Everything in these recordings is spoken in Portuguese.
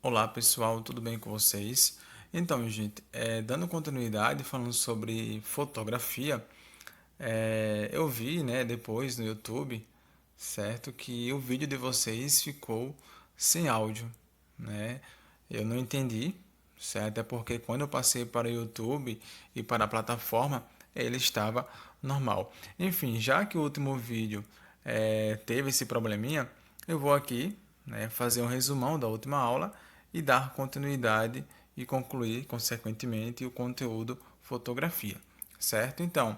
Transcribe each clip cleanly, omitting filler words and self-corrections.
Olá pessoal, tudo bem com vocês? Então, gente, dando continuidade, falando sobre fotografia, eu vi, né, depois no YouTube, certo, que o vídeo de vocês ficou sem áudio, né? Eu não entendi, certo? É porque quando eu passei para o YouTube e para a plataforma, ele estava normal. Enfim, já que o último vídeo teve esse probleminha, eu vou aqui, né, fazer um resumão da última aula e dar continuidade e concluir, consequentemente, o conteúdo fotografia, certo? Então,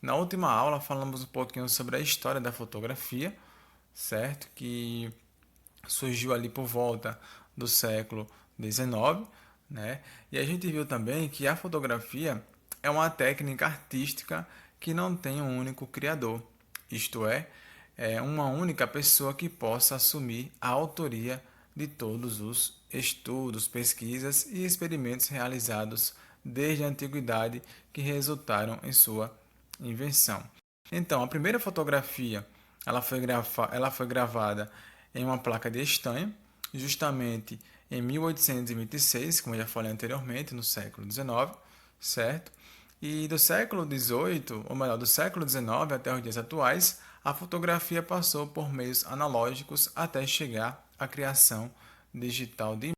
na última aula falamos um pouquinho sobre a história da fotografia, certo? Que surgiu ali por volta do século XIX, né? E a gente viu também que a fotografia é uma técnica artística que não tem um único criador, isto é uma única pessoa que possa assumir a autoria de todos os estudos, pesquisas e experimentos realizados desde a antiguidade que resultaram em sua invenção. Então, a primeira fotografia ela foi gravada em uma placa de estanho, justamente em 1826, como eu já falei anteriormente, no século XIX, certo? E do século XVIII, ou melhor, do século XIX até os dias atuais, a fotografia passou por meios analógicos até chegar à criação digital de.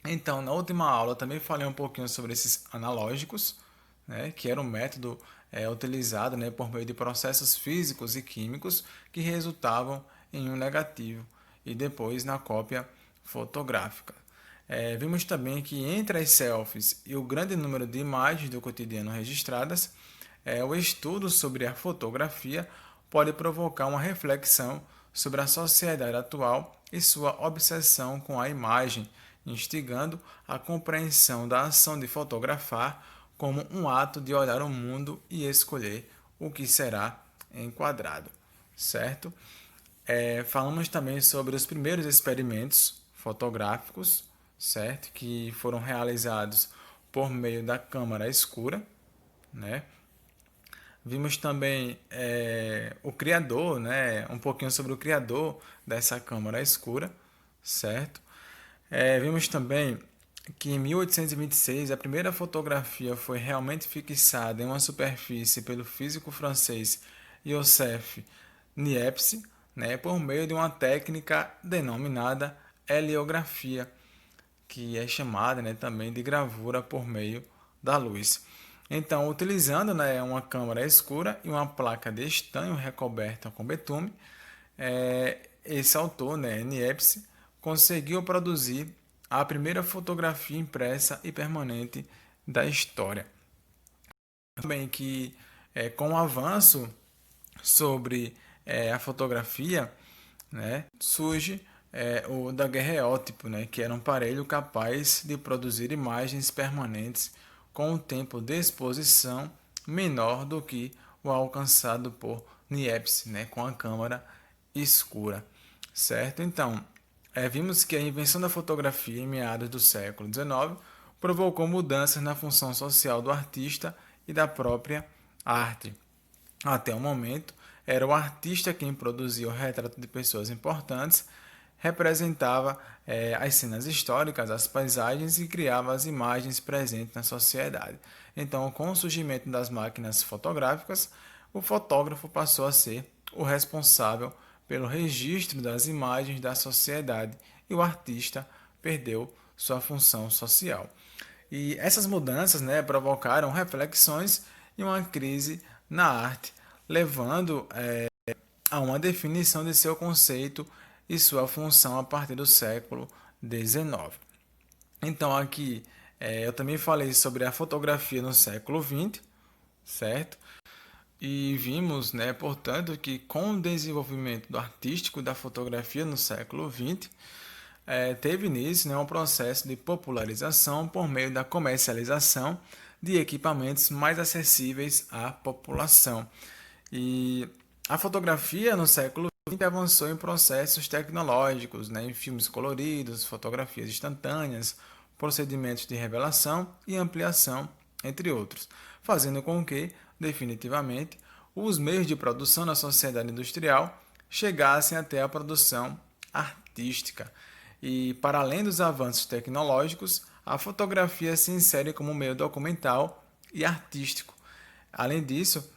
Então, na última aula, eu também falei um pouquinho sobre esses analógicos, né, que era um método utilizado, né, por meio de processos físicos e químicos que resultavam em um negativo e depois na cópia fotográfica. Vimos também que entre as selfies e o grande número de imagens do cotidiano registradas, o estudo sobre a fotografia pode provocar uma reflexão sobre a sociedade atual e sua obsessão com a imagem, instigando a compreensão da ação de fotografar como um ato de olhar o mundo e escolher o que será enquadrado, certo? Falamos também sobre os primeiros experimentos fotográficos, certo? Que foram realizados por meio da câmara escura, né? Vimos também o criador, né? Um pouquinho sobre o criador dessa câmara escura, certo? Vimos também que em 1826 a primeira fotografia foi realmente fixada em uma superfície pelo físico francês Joseph Niepce, né, por meio de uma técnica denominada heliografia, que é chamada, né, também de gravura por meio da luz. Então, utilizando, né, uma câmara escura e uma placa de estanho recoberta com betume, esse autor, né, Niepce, conseguiu produzir a primeira fotografia impressa e permanente da história. Também que com o avanço sobre a fotografia, né, surge o daguerreótipo, né, que era um aparelho capaz de produzir imagens permanentes com um tempo de exposição menor do que o alcançado por Niepce, né, com a câmara escura, certo? Então, vimos que a invenção da fotografia em meados do século XIX provocou mudanças na função social do artista e da própria arte. Até o momento, era o artista quem produzia o retrato de pessoas importantes, representava as cenas históricas, as paisagens e criava as imagens presentes na sociedade. Então, com o surgimento das máquinas fotográficas, o fotógrafo passou a ser o responsável pelo registro das imagens da sociedade e o artista perdeu sua função social. E essas mudanças, né, provocaram reflexões e uma crise na arte, levando a uma definição de seu conceito e sua função a partir do século XIX. Então aqui eu também falei sobre a fotografia no século XX, certo? E vimos, né, portanto, que com o desenvolvimento do artístico da fotografia no século XX, teve início, né, um processo de popularização por meio da comercialização de equipamentos mais acessíveis à população. E a fotografia no século XX avançou em processos tecnológicos, né, em filmes coloridos, fotografias instantâneas, procedimentos de revelação e ampliação, entre outros, fazendo com que, definitivamente, os meios de produção na sociedade industrial chegassem até a produção artística. E para além dos avanços tecnológicos, a fotografia se insere como meio documental e artístico. Além disso,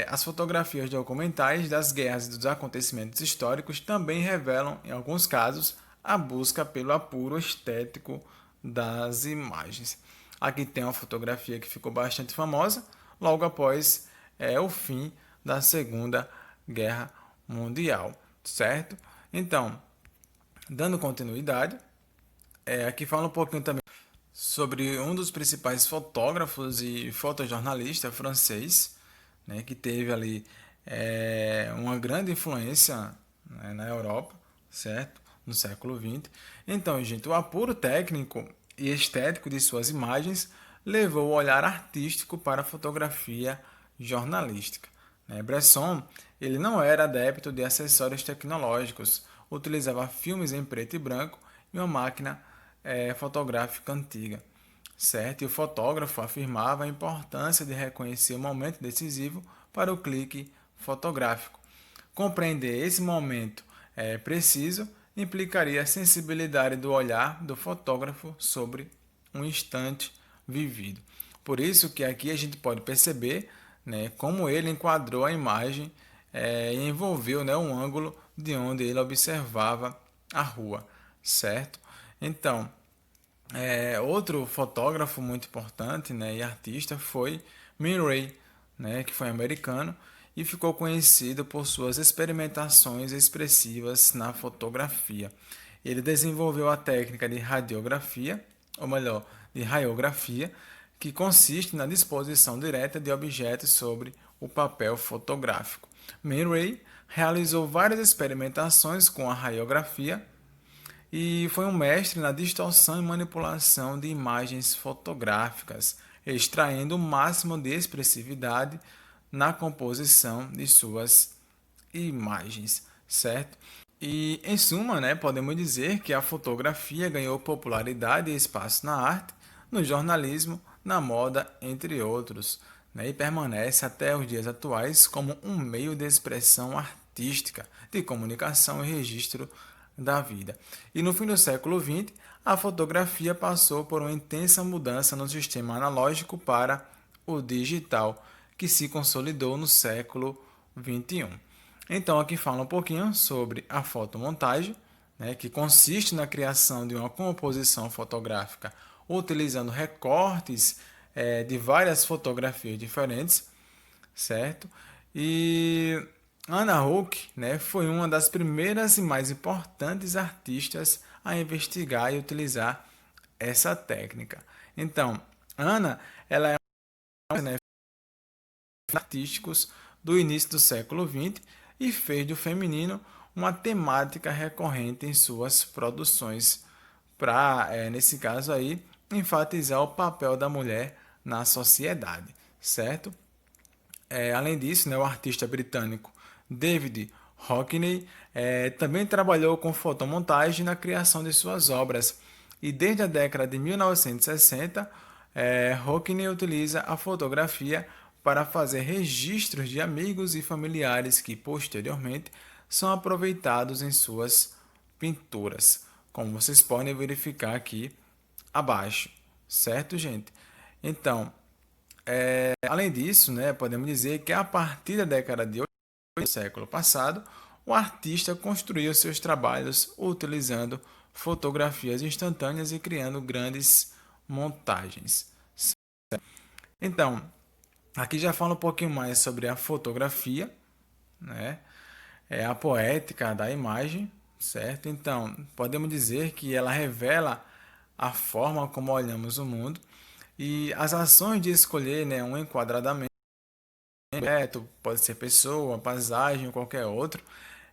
as fotografias documentais das guerras e dos acontecimentos históricos também revelam, em alguns casos, a busca pelo apuro estético das imagens. Aqui tem uma fotografia que ficou bastante famosa, logo após o fim da Segunda Guerra Mundial, certo? Então, dando continuidade, aqui fala um pouquinho também sobre um dos principais fotógrafos e fotojornalista francês, né, que teve ali uma grande influência, né, na Europa, certo? No século XX. Então, gente, o apuro técnico e estético de suas imagens levou o olhar artístico para a fotografia jornalística, né? Bresson, ele não era adepto de acessórios tecnológicos, utilizava filmes em preto e branco e uma máquina fotográfica antiga, certo? E o fotógrafo afirmava a importância de reconhecer o momento decisivo para o clique fotográfico. Compreender esse momento preciso implicaria a sensibilidade do olhar do fotógrafo sobre um instante vivido. Por isso que aqui a gente pode perceber, né, como ele enquadrou a imagem e envolveu, né, um ângulo de onde ele observava a rua, certo? Então, outro fotógrafo muito importante, né, e artista foi Man Ray, né, que foi americano e ficou conhecido por suas experimentações expressivas na fotografia. Ele desenvolveu a técnica de radiografia, ou melhor, de raiografia, que consiste na disposição direta de objetos sobre o papel fotográfico. Man Ray realizou várias experimentações com a raiografia e foi um mestre na distorção e manipulação de imagens fotográficas, extraindo o máximo de expressividade na composição de suas imagens, certo? E em suma, né, podemos dizer que a fotografia ganhou popularidade e espaço na arte, no jornalismo, na moda, entre outros, né, e permanece até os dias atuais como um meio de expressão artística, de comunicação e registro da vida. E no fim do século XX, a fotografia passou por uma intensa mudança no sistema analógico para o digital, que se consolidou no século XXI. Então, aqui fala um pouquinho sobre a fotomontagem, né, que consiste na criação de uma composição fotográfica utilizando recortes de várias fotografias diferentes, certo? E Anna Hooke, né, foi uma das primeiras e mais importantes artistas a investigar e utilizar essa técnica. Então, Anna, ela é uma, né, artísticos do início do século XX e fez do feminino uma temática recorrente em suas produções para, nesse caso aí, enfatizar o papel da mulher na sociedade, certo? Além disso, né, o artista britânico David Hockney também trabalhou com fotomontagem na criação de suas obras e desde a década de 1960, Hockney utiliza a fotografia para fazer registros de amigos e familiares que posteriormente são aproveitados em suas pinturas, como vocês podem verificar aqui abaixo, certo, gente? Então, além disso, né, podemos dizer que a partir da década de 80 do século passado, o artista construiu seus trabalhos utilizando fotografias instantâneas e criando grandes montagens. Então, aqui já fala um pouquinho mais sobre a fotografia, né? É a poética da imagem, certo? Então, podemos dizer que ela revela a forma como olhamos o mundo e as ações de escolher, né, um enquadramento, pode ser pessoa, paisagem ou qualquer outro,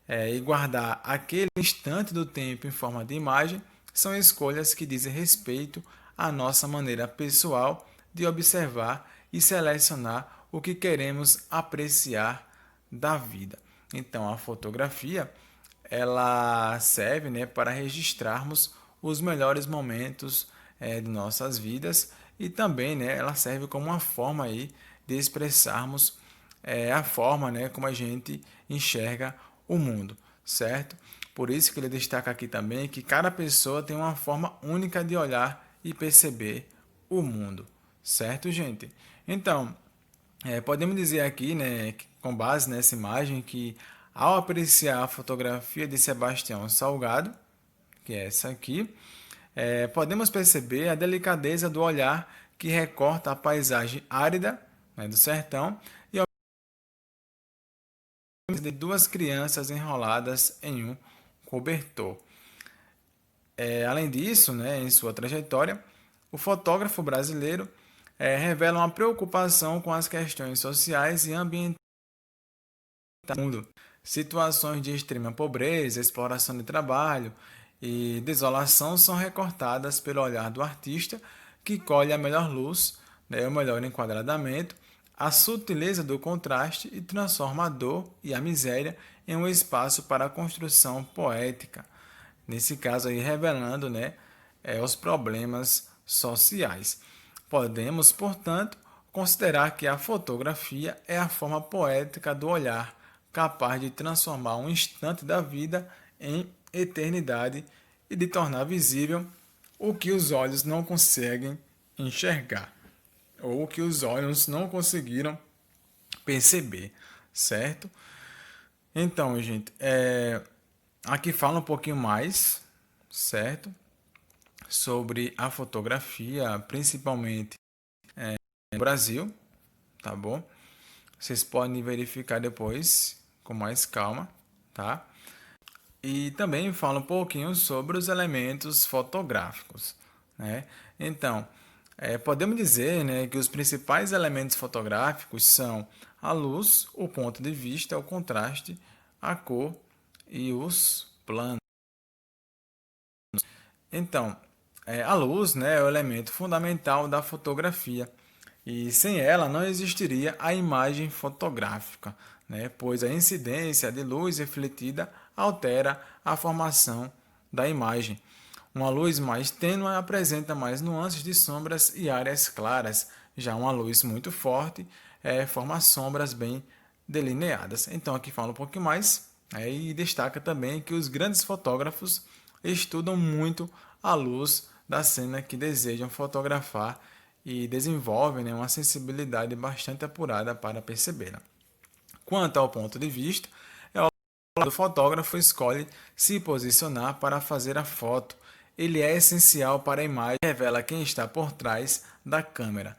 e guardar aquele instante do tempo em forma de imagem, são escolhas que dizem respeito à nossa maneira pessoal de observar e selecionar o que queremos apreciar da vida. Então, a fotografia ela serve, né, para registrarmos os melhores momentos de nossas vidas e também, né, ela serve como uma forma aí de expressarmos a forma, né, como a gente enxerga o mundo, certo? Por isso que ele destaca aqui também que cada pessoa tem uma forma única de olhar e perceber o mundo, certo, gente? Então, podemos dizer aqui, né, com base nessa imagem, que ao apreciar a fotografia de Sebastião Salgado, que é essa aqui, podemos perceber a delicadeza do olhar que recorta a paisagem árida, né, do sertão e a de duas crianças enroladas em um cobertor. Além disso, né, em sua trajetória, o fotógrafo brasileiro revela uma preocupação com as questões sociais e ambientais do mundo. Situações de extrema pobreza, exploração de trabalho e desolação são recortadas pelo olhar do artista, que colhe a melhor luz, né, o melhor enquadramento, a sutileza do contraste e transforma a dor e a miséria em um espaço para a construção poética. Nesse caso aí, revelando, né, os problemas sociais. Podemos, portanto, considerar que a fotografia é a forma poética do olhar, capaz de transformar um instante da vida em eternidade e de tornar visível o que os olhos não conseguem enxergar, ou o que os olhos não conseguiram perceber, certo? Então, gente, aqui fala um pouquinho mais, certo? Sobre a fotografia, principalmente no Brasil, tá bom? Vocês podem verificar depois com mais calma, tá? E também fala um pouquinho sobre os elementos fotográficos, né? Então, podemos dizer, né, que os principais elementos fotográficos são a luz, o ponto de vista, o contraste, a cor e os planos. Então, a luz, né, é o elemento fundamental da fotografia e sem ela não existiria a imagem fotográfica, né, pois a incidência de luz refletida altera a formação da imagem. Uma luz mais tênue apresenta mais nuances de sombras e áreas claras, já uma luz muito forte forma sombras bem delineadas. Então aqui fala um pouquinho mais e destaca também que os grandes fotógrafos estudam muito a luz da cena que desejam fotografar e desenvolvem, né, uma sensibilidade bastante apurada para percebê-la. Quanto ao ponto de vista, o fotógrafo escolhe se posicionar para fazer a foto. Ele é essencial para a imagem e revela quem está por trás da câmera.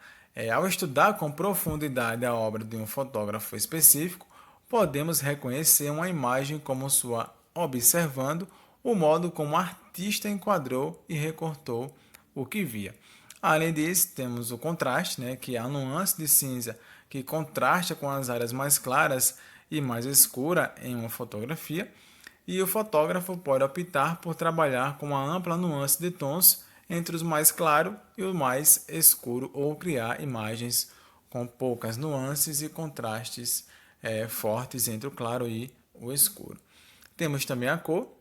Ao estudar com profundidade a obra de um fotógrafo específico, podemos reconhecer uma imagem como sua observando o modo como o artista enquadrou e recortou o que via. Além disso, temos o contraste, né, que é a nuance de cinza que contrasta com as áreas mais claras e mais escura em uma fotografia, e o fotógrafo pode optar por trabalhar com uma ampla nuance de tons entre os mais claro e o mais escuro, ou criar imagens com poucas nuances e contrastes fortes entre o claro e o escuro. Temos também a cor,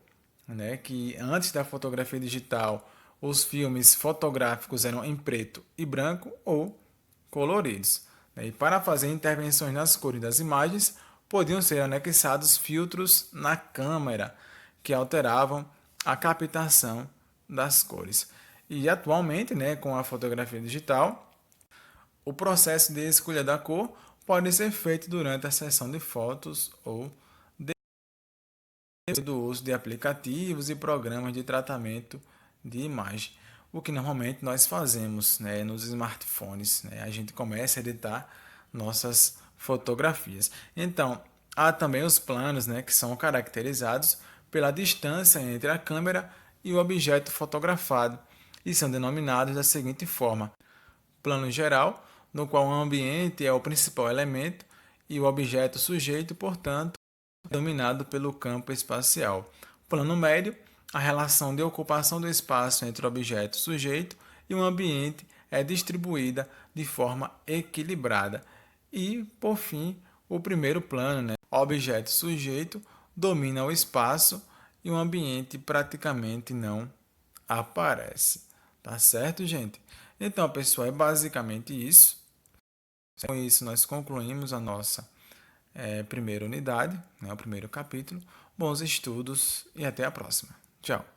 né, que antes da fotografia digital os filmes fotográficos eram em preto e branco ou coloridos, né, e para fazer intervenções nas cores das imagens podiam ser anexados filtros na câmera que alteravam a captação das cores. E atualmente, né, com a fotografia digital, o processo de escolha da cor pode ser feito durante a sessão de fotos ou do uso de aplicativos e programas de tratamento de imagem, o que normalmente nós fazemos, né, nos smartphones, né? A gente começa a editar nossas fotografias. Então, há também os planos, né, que são caracterizados pela distância entre a câmera e o objeto fotografado e são denominados da seguinte forma: plano geral, no qual o ambiente é o principal elemento e o objeto sujeito, portanto, dominado pelo campo espacial. Plano médio, a relação de ocupação do espaço entre o objeto sujeito e o ambiente é distribuída de forma equilibrada. E, por fim, o primeiro plano, né? O objeto sujeito domina o espaço e o ambiente praticamente não aparece. Tá certo, gente? Então, pessoal, é basicamente isso. Com isso, nós concluímos a nossa primeira unidade, né, o primeiro capítulo. bons estudos e até a próxima. Tchau.